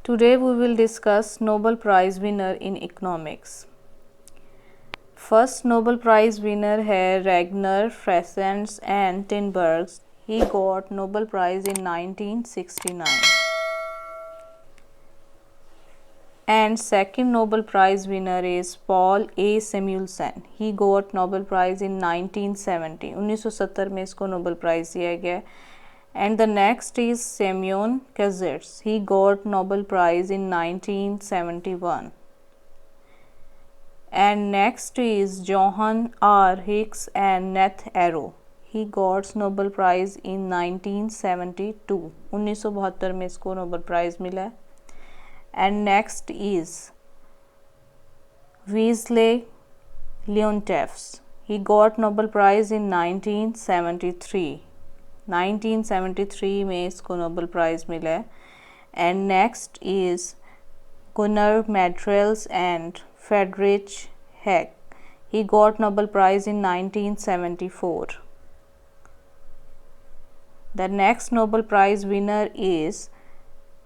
Today we will discuss Nobel Prize winner in economics. First Nobel Prize winner है Ragnar Fresens and Tinbergs. He got Nobel Prize in 1969. And second Nobel Prize winner is Paul A. Samuelson. He got Nobel Prize in 1970. 1970 में इसको Nobel Prize दिया गया. And the next is Semyon Kazets. He got Nobel Prize in 1971. And next is Johann R. Hicks and Nath Arrow. He got Nobel Prize in 1972. 1972 में इसको Nobel Prize मिला है. And next is Wisław Leontief. He got Nobel Prize in 1973. 1973 में इसको Nobel Prize मिला है. And next is Gunnar Madrels and Friedrich Hayek. He got Nobel Prize in 1974. The next Nobel Prize winner is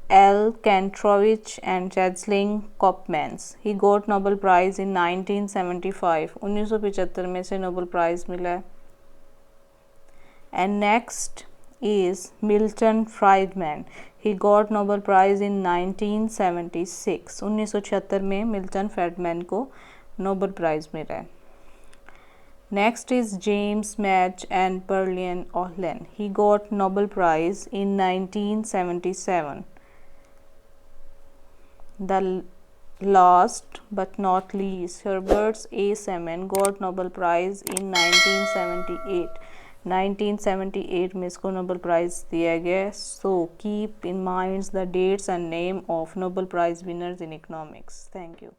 L. Kantrovich and Jazling Kopmans. He got Nobel Prize in 1975. 1975 में से Nobel Prize मिला है. And next is Milton Friedman. He got Nobel Prize in 1976. 1976 में Milton Friedman को Nobel Prize मिला है. Next is James Madge and Berlin Ohlen. He got Nobel Prize in 1977. The last but not least, Herbert A. Simon got Nobel Prize in 1978. 1978 में इसको Nobel Prize दिया गया. So keep in mind the dates and name of Nobel Prize winners in economics. Thank you.